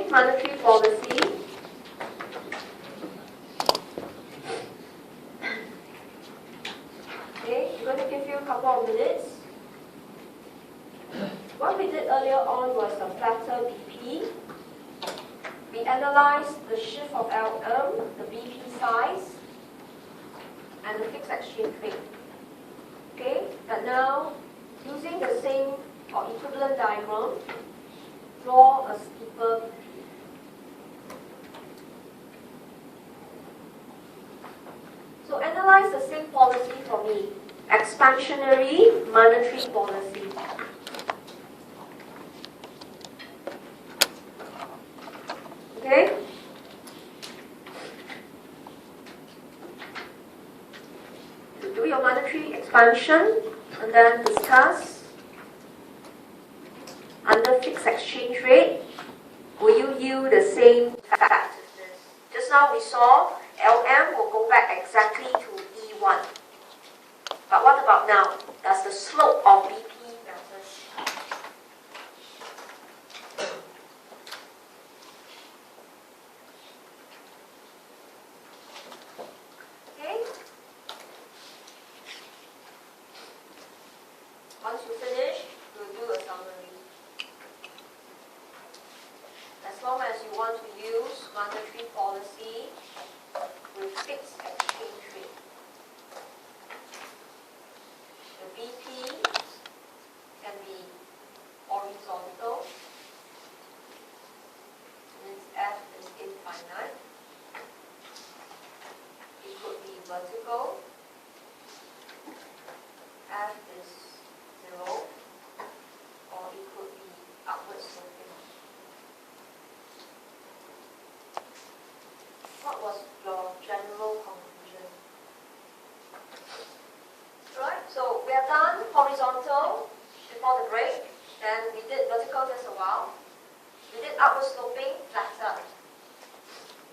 using monetary policy, okay, I'm going to give you a couple of minutes. What we did earlier on was a flatter BP. We analyzed the shift of LM, the BP size, and the fixed exchange rate. Okay, but now, using the same or equivalent diagram, draw a steeper BP. So analyze the same policy for me. Expansionary monetary policy. Okay? To do your monetary expansion and then discuss under fixed exchange rate, will you yield the same effectiveness? Just now we saw LM will go back exactly to E1. But what about now? Does the slope of BP matter? Okay? Once you finish, we'll do a summary. As long as you want to use monetary policy with fixed exchange rate, the BP can be horizontal, means F is infinite. It could be vertical, F is 0, or it could be upward sloping. What was your general conclusion? Right, so we have done horizontal before the break, then we did vertical just a while. We did upward sloping, flatter.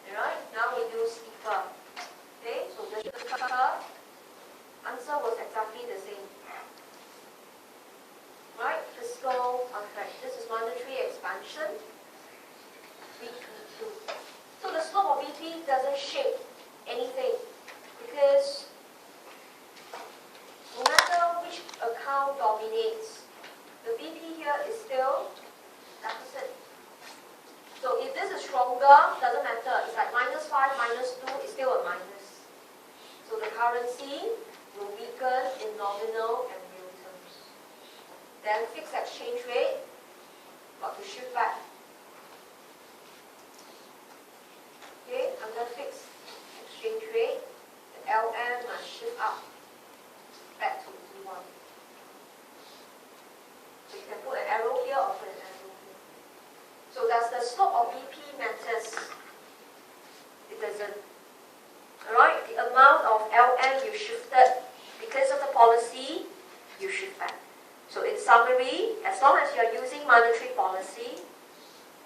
Alright, now we do steeper. Okay, so the answer was exactly the same. Right, fiscal effect. This is monetary expansion. BP2. So the slope of BP doesn't shape anything because no matter which account dominates, the BP here is still deficit. So if this is stronger, doesn't matter. It's like -5, -2 is still a minus. So the currency will weaken in nominal and real terms. Then fixed exchange rate got to shift back. Okay, under fixed exchange rate, the LM must shift up back to E1. So you can put an arrow here or put an arrow here. So does the slope of BP matters? It doesn't. Alright, the amount of LM you shifted because of the policy, you shift back. So in summary, as long as you are using monetary policy,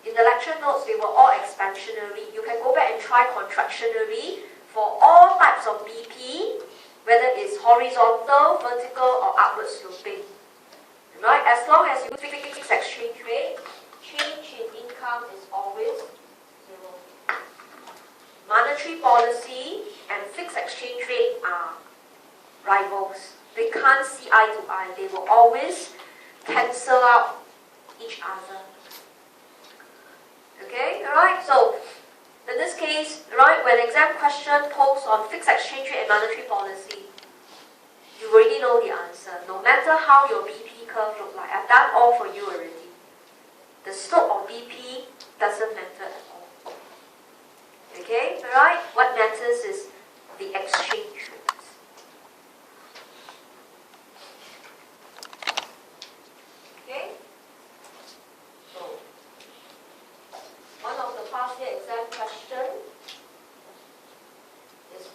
in the lecture notes, they were all expansionary. You can go back and try contractionary for all types of BP, whether it's horizontal, vertical, or upward sloping. Right? As long as you fix exchange rate, change in income is always 0. Monetary policy and fixed exchange rate are rivals. They can't see eye to eye. They will always cancel out each other. Okay, alright, so in this case, right, when exam question posed on fixed exchange rate and monetary policy, you already know the answer. No matter how your BP curve look like, I've done all for you already. The slope of BP doesn't matter at all. Okay, alright, what matters is the exchange rate. Okay? One of the past year exam question is,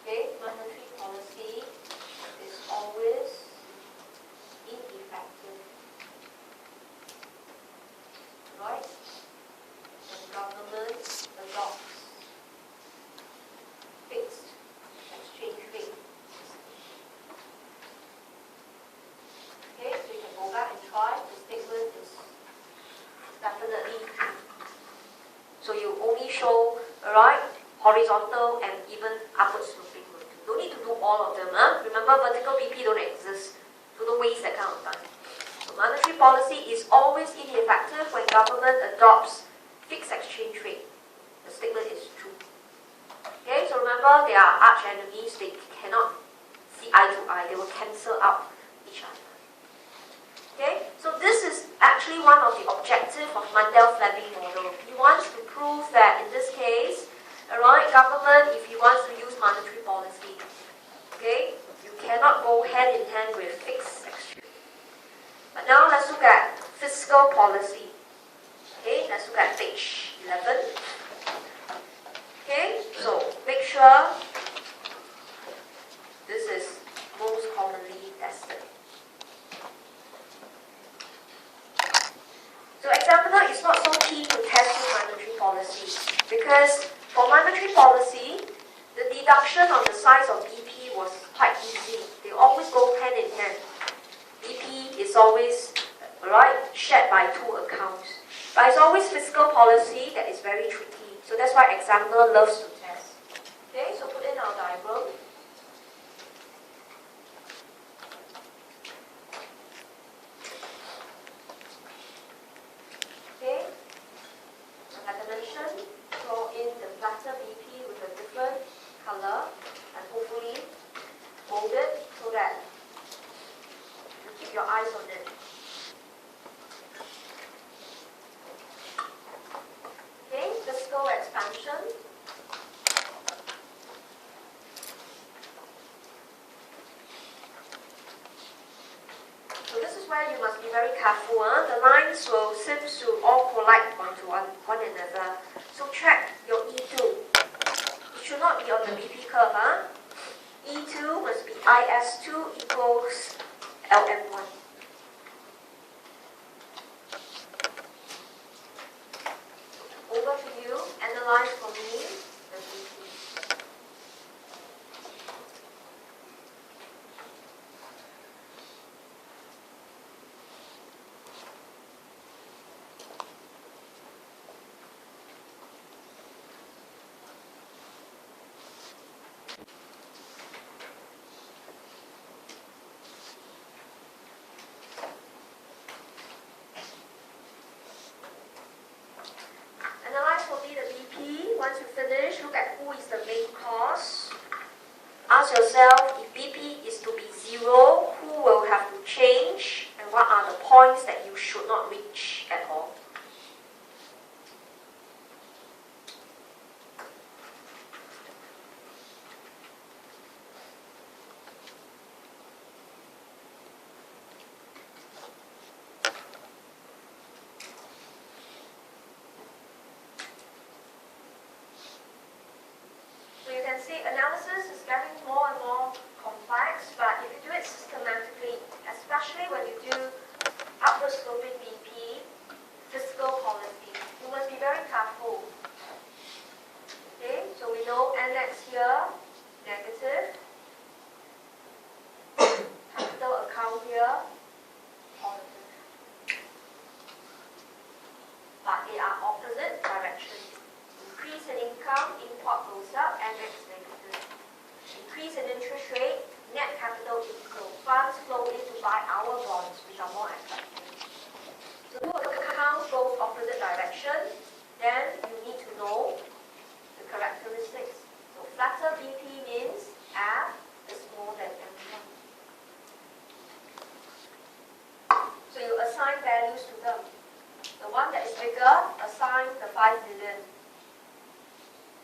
okay, monetary policy is always ineffective. Right? And show, right, horizontal and even upward sloping rotation. Don't need to do all of them. Remember, vertical BP don't exist, so don't waste that kind of time. So monetary policy is always ineffective when government adopts fixed exchange rate. The statement is true. Okay, so remember, they are arch enemies. They cannot see eye to eye. They will cancel out each other. Okay, so this is actually one of the objectives of Mundell-Fleming model. He wants to prove that in this case, alright, government, if he wants to use monetary policy, okay, you cannot go hand in hand with fixed exchange. But now let's look at fiscal policy. Okay, let's look at page 11. Okay, so make sure this is most commonly tested. So examiner is not so keen to test you monetary policy because for monetary policy, the deduction on the size of BP was quite easy. They always go hand in hand. BP is always shared by two accounts. But it's always fiscal policy that is very tricky. So that's why examiner loves to test. Okay, so put in our diagram. Okay, so like I mentioned, draw in the flatter BP with a different color and hopefully fold it so that you keep your eyes on it. Okay, fiscal expansion. So this is where you must be very careful. The lines will seem to all collide onto one another. So check your E2. It should not be on the BP curve. E2 must be IS2 equals LM1. Over to you, analyze for me the BP. Analyze for me the BP. Once you finish, look at who is the main cause. Ask yourself, if BP is to be 0, who will have to change and what are the points that you should not reach at all. You can see analysis is getting more and more complex, but if you do it systematically, especially when you do upward sloping BP, fiscal policy, you must be very careful. Okay, so we know NX here, negative. Capital account here, positive. But they are opposite directions. Increase in income, import goes up, NX negative. Increase in interest rate, net capital inflow. Funds flow in to buy our bonds, which are more attractive. So two accounts goes opposite direction, then you need to know the characteristics. So flatter BP means F is more than M1. So you assign values to them. The one that is bigger, assign the 5 million.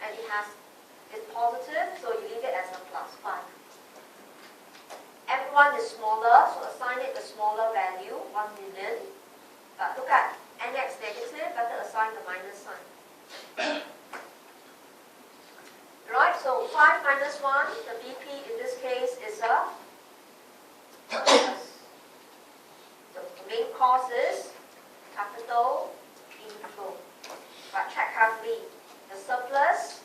And it's positive, so you leave it as a plus 5. M1 is smaller, so assign it the smaller value, 1 million. But look at NX negative, better assign the minus sign. Right, so 5 minus 1, the BP in this case is a plus. So the main cause is capital inflow. But check carefully. The surplus,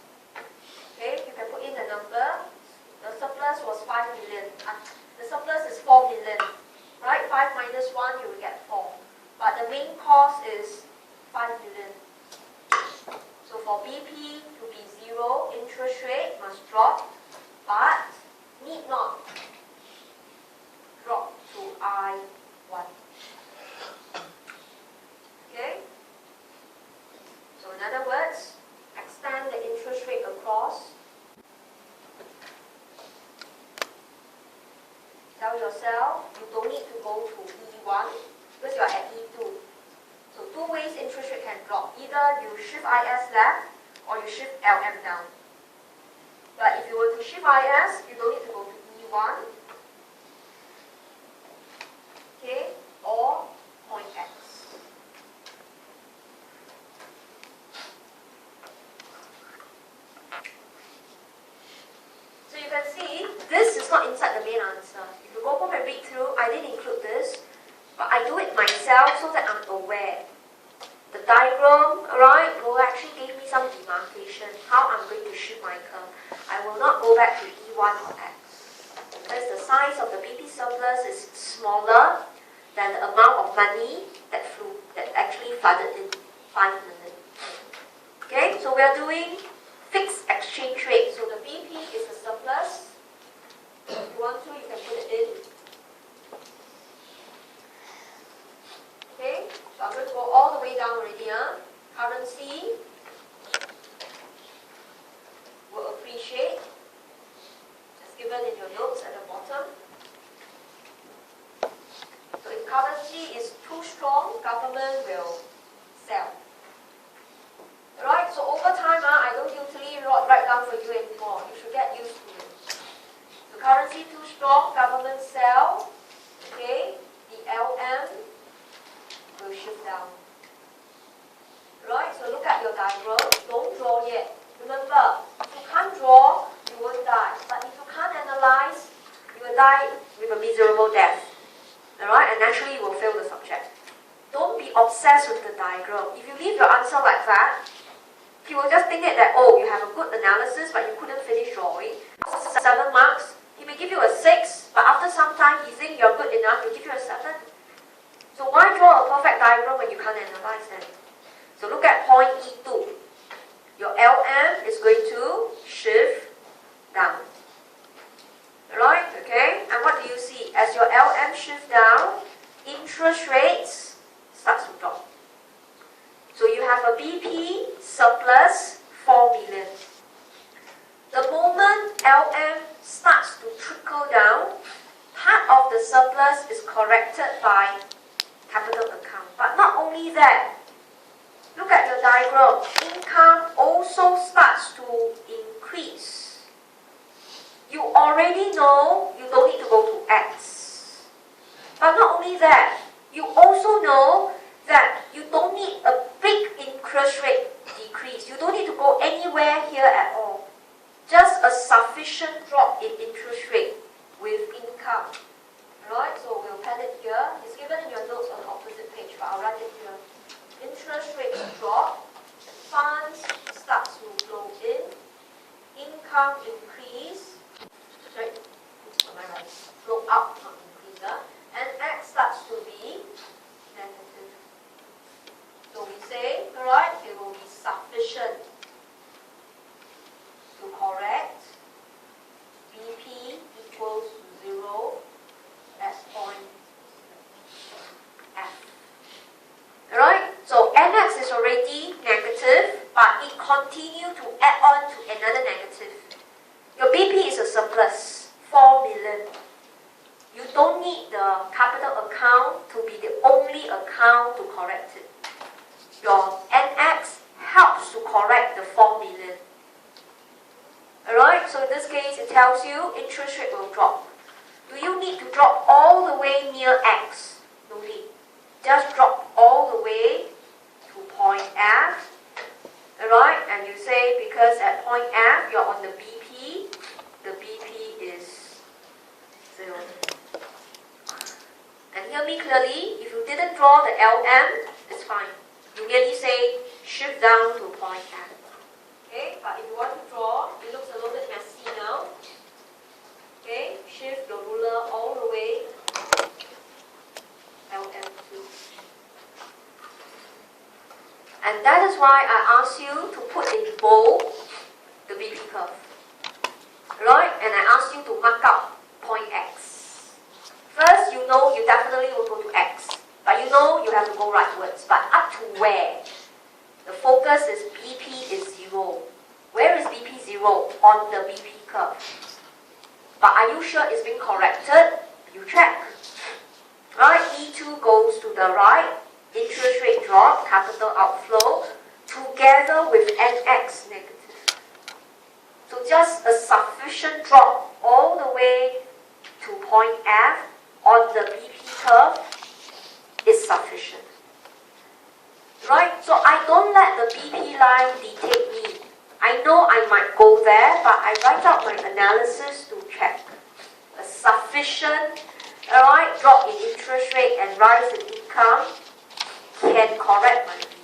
okay, you can put in the number. The surplus was 5 million. The surplus is 4 million. Right? 5 minus 1, you will get 4. But the main cost is 5 million. So for BP to be 0, interest rate must drop, but need not drop to I1. Okay? So in other words, extend the interest rate across. Tell yourself you don't need to go to E1 because you are at E2. So two ways interest rate can drop. Either you shift IS left or you shift LM down. But if you were to shift IS, you don't need to go to E1. Okay? Or point X. So you can see, this is not inside the main answer. If you go home and read through, I didn't include this, but I do it myself so that I'm aware. The diagram, right, will actually give me some demarcation, how I'm going to shoot my curve. I will not go back to E1 or X. Because the size of the BP surplus is smaller than the amount of money that actually flooded in 5 million. Okay, so we are doing fixed exchange rate. So the BP is the surplus. If you want to, you can put it in. Okay, so I'm going to go all the way down already. Currency will appreciate, as given in your notes at the bottom. So if currency is too strong, government will sell. Right, so over time, I don't usually write down for you anymore. You should get used to it. So currency too strong, government sell. Okay, the LM will shift down. Right, so look at your diagram. Don't draw yet. Remember, if you can't draw, you won't die. But if you can't analyze, you will die with a miserable death. Alright, and naturally you will fail the subject. Don't be obsessed with the diagram. If you leave your answer like that, he will just think that, oh, you have a good analysis, but you couldn't finish drawing. 7 marks. He may give you a 6, but after some time, he thinks you're good enough, he'll give you a 7. So why draw a perfect diagram when you can't analyze them? So look at point E2. Your LM is going to shift down. Right? Okay? And what do you see? As your LM shift down, interest rates starts to drop. So you have a BP surplus 4 million. The moment LM starts to trickle down, part of the surplus is corrected by capital account. But not only that, look at your diagram. Income also starts to increase. You already know you don't need to go to X. But not only that, you also know that you don't need a big interest rate decrease. You don't need to go anywhere here at all. Just a sufficient drop in interest rate with income. Right, so we'll pen it here. It's given in your notes on the opposite page, but I'll write it here. Interest rates drop, funds start to flow in, income increase, sorry, on my right, flow out, not increase, and X starts to be negative. So we say, alright, it will be sufficient to correct BP equals to 0 at point F. Alright, so NX is already negative, but it continues to add on to another negative. Your BP is a surplus, 4 million. You don't need the capital account to be the only account to correct it. Your NX helps to correct the 4 million. Alright, so in this case it tells you interest rate will drop. Do you need to drop all the way near X? No need. Just drop all the way to point F. Alright, and you say because at point F you're on the BP is 0. And hear me clearly, if you didn't draw the LM, it's fine. You merely say shift down to point F. Okay, but if you want to draw, it looks a little bit messy now. Okay, shift your ruler all the way LM2. And that is why I ask you to put in bold the BP curve. Right? And I ask you to mark out point X. First, you know you definitely will go to X. But you know you have to go rightwards. But up to where? The focus is BP is 0. Where is BP 0? On the BP curve. But are you sure it's being corrected? You check. Right? E2 goes to the right. Interest rate drop, capital outflow, together with NX negative. So just a sufficient drop all the way to point F on the BP curve is sufficient. Right? So I don't let the BP line dictate me. I know I might go there, but I write out my analysis to check. A sufficient drop in interest rate and rise in income can correct my BP.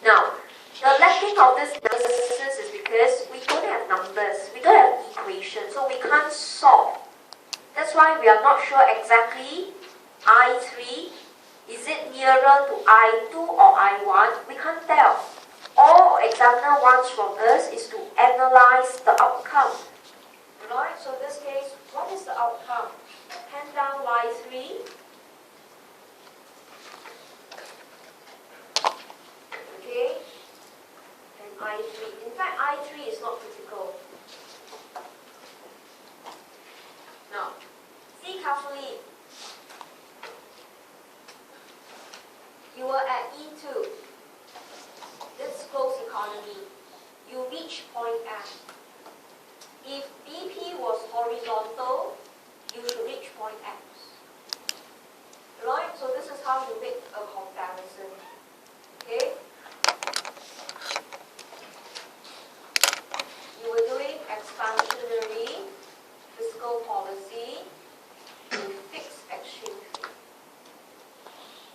Now, the lacking of this analysis is because we don't have numbers, we don't have equations, so we can't solve. That's why we are not sure exactly I3, is it nearer to I2 or I1? We can't tell. All examiner wants from us is to analyze the outcome. Right? So in this case, what is the outcome? Pen down Y3. Okay, and I3. In fact, I3 is not critical. Now, see carefully. You were at E2. This close economy. You reach point F. If BP was horizontal, you should reach point X. Right? So this is how you make a comparison.